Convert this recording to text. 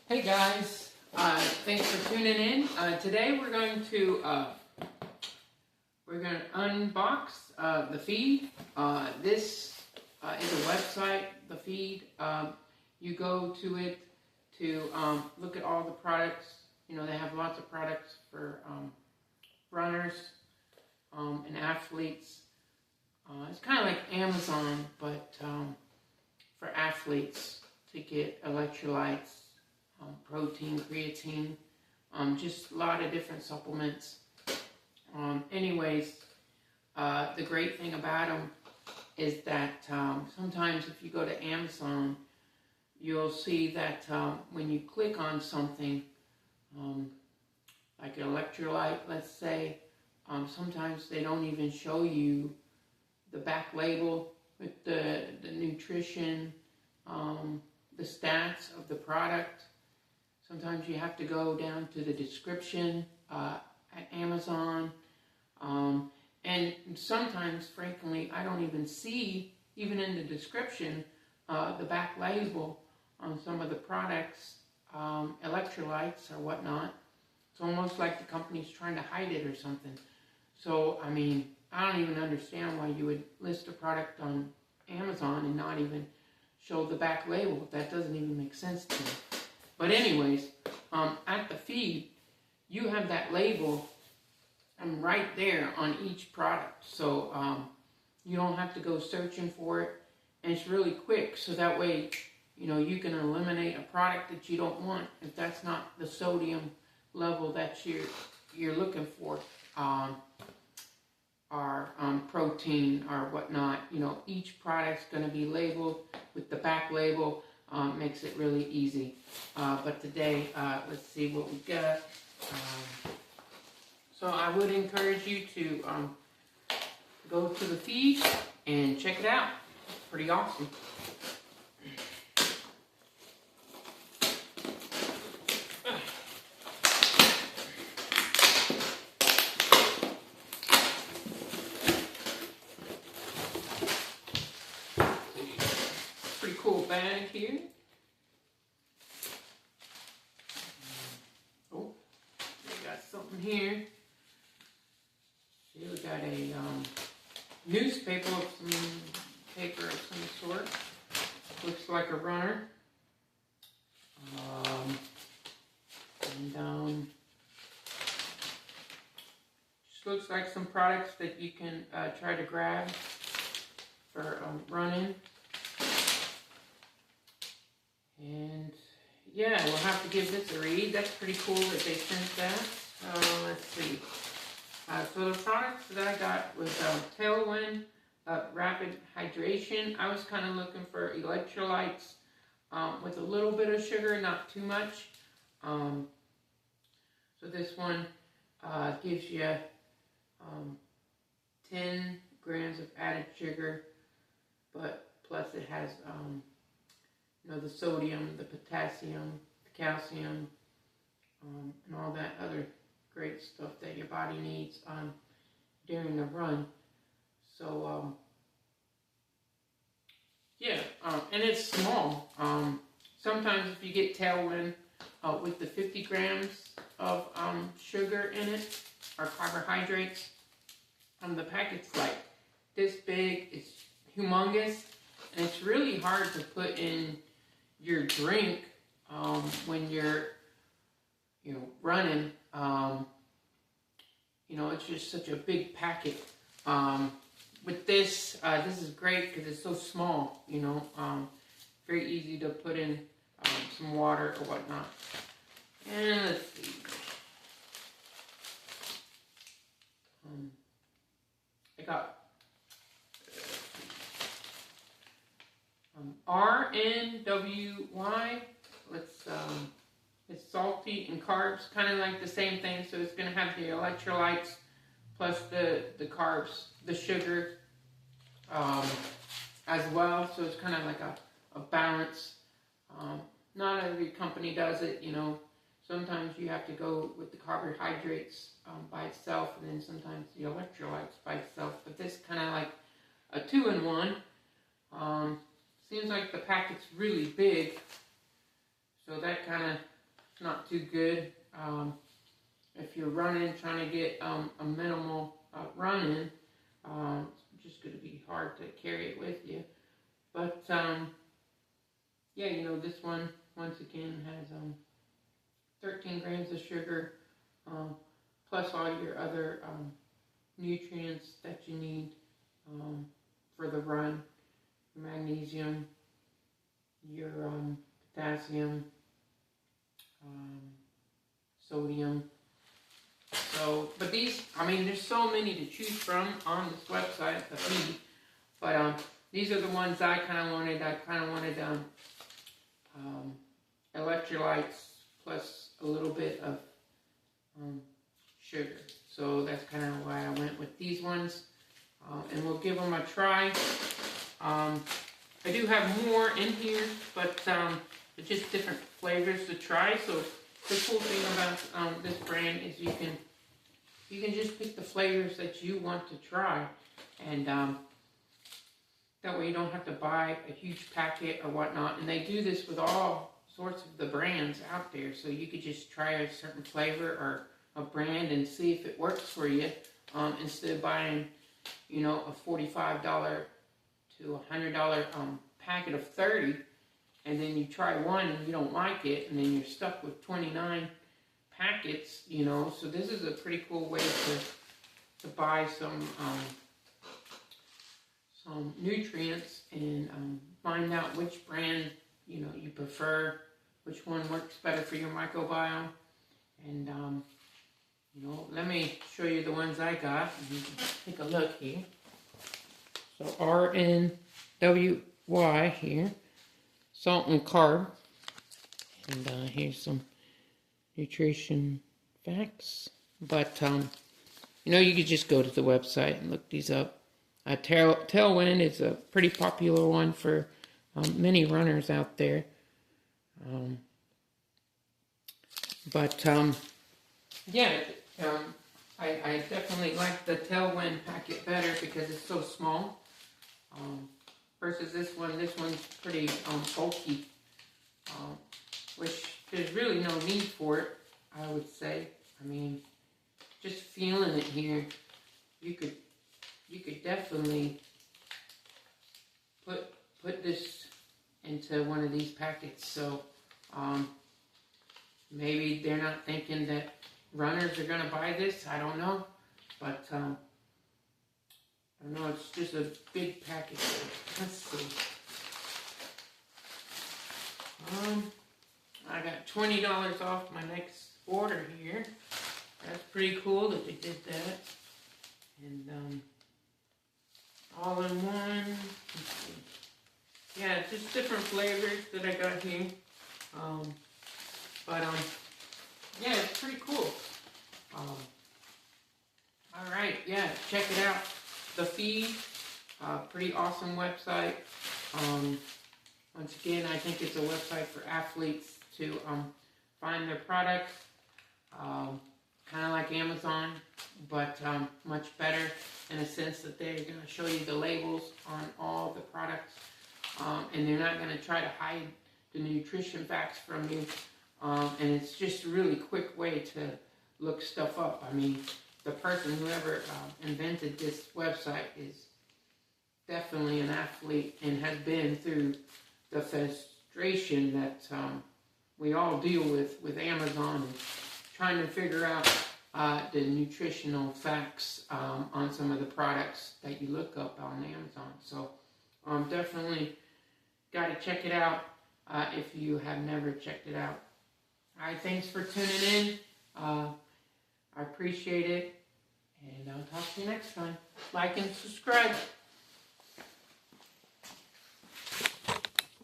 Hey guys, thanks for tuning in. Today we're going to unbox the feed. This is a website. The feed. You go to it to look at all the products. You know, they have lots of products for runners and athletes. It's kind of like Amazon, but for athletes to get electrolytes. Protein, creatine, just a lot of different supplements. Anyways, the great thing about them is that sometimes if you go to Amazon, you'll see that when you click on something, like an electrolyte, let's say, sometimes they don't even show you the back label with the nutrition, the stats of the product. Sometimes you have to go down to the description at Amazon. And sometimes, frankly, I don't even see, even in the description, the back label on some of the products, electrolytes or whatnot. It's almost like the company's trying to hide it or something. So, I mean, I don't even understand why you would list a product on Amazon and not even show the back label. That doesn't even make sense to me. But anyways, at the feed, you have that label right there on each product. So you don't have to go searching for it. And it's really quick. So that way, you know, you can eliminate a product that you don't want if that's not the sodium level that you're looking for. Or protein or whatnot. You know, each product's going to be labeled with the back label. Makes it really easy. But today, let's see what we got. So I would encourage you to go to the feed and check it out. It's pretty awesome. Pretty cool bag here. Oh, we got something here. See, we got a newspaper of some paper of some sort. Looks like a runner. Just looks like some products that you can try to grab for running. And yeah, we'll have to give this a read. That's pretty cool that they sent that. Let's see. So the products that I got was Tailwind Rapid Hydration. I was kind of looking for electrolytes with a little bit of sugar, not too much. So this one gives you 10 grams of added sugar, but plus it has you know, the sodium, the potassium, the calcium, and all that other great stuff that your body needs during the run. So, yeah, and it's small. Sometimes if you get Tailwind with the 50 grams of sugar in it, or carbohydrates, the packet's like this big. It's humongous, and it's really hard to put in your drink when you're, you know, running. You know, it's just such a big packet. With this, this is great because it's so small. You know, very easy to put in some water or whatnot. And let's see. I got RNWY. It's salty and carbs, kind of like the same thing. So it's going to have the electrolytes plus the carbs, the sugar as well. So it's kind of like a balance. Not every company does it, you know. Sometimes you have to go with the carbohydrates by itself, and then sometimes the electrolytes by itself. But this kind of like a 2-in-1. Seems like the packet's really big, So that kind of not too good. If you're running, trying to get a minimal run-in, it's just going to be hard to carry it with you. But, yeah, you know, this one, once again, has 13 grams of sugar, plus all your other nutrients that you need for the run. Your magnesium, your potassium, sodium. So, but these, I mean, there's so many to choose from on this website, the feed. But these are the ones I kind of wanted. I kind of wanted electrolytes plus a little bit of sugar. So that's kind of why I went with these ones. And we'll give them a try. I do have more in here, but it's just different flavors to try. So the cool thing about this brand is you can just pick the flavors that you want to try, and that way you don't have to buy a huge packet or whatnot. And they do this with all sorts of the brands out there, so you could just try a certain flavor or a brand and see if it works for you, instead of buying, you know, a $45 to $100 packet of 30, and then you try one and you don't like it, and then you're stuck with 29 packets, you know. So this is a pretty cool way to buy some nutrients and find out which brand, you know, you prefer, which one works better for your microbiome. And you know, let me show you the ones I got. You can take a look here. So RNWY here, salt and carb. And here's some nutrition facts. But you know, you could just go to the website and look these up. Tailwind is a pretty popular one for many runners out there. Yeah, I definitely like the Tailwind packet better because it's so small. Versus this one. This one's pretty bulky, which there's really no need for it, I would say. I mean, just feeling it here, you could definitely put this into one of these packets. So maybe they're not thinking that runners are gonna buy this. I don't know, but I don't know. It's just a big package. Let's see. I got $20 off my next order here. That's pretty cool that they did that. And all in one. Let's see. Yeah, just different flavors that I got here. Yeah, it's pretty cool. All right, yeah, check it out. The Feed, pretty awesome website. Once again, I think it's a website for athletes to find their products. Kind of like Amazon, but much better in a sense that they're going to show you the labels on all the products, and they're not going to try to hide the nutrition facts from you. And it's just a really quick way to look stuff up. I mean, the person, whoever invented this website, is definitely an athlete and has been through the frustration that we all deal with Amazon and trying to figure out the nutritional facts on some of the products that you look up on Amazon. So definitely got to check it out if you have never checked it out. All right, thanks for tuning in. I appreciate it, and I'll talk to you next time. Like and subscribe.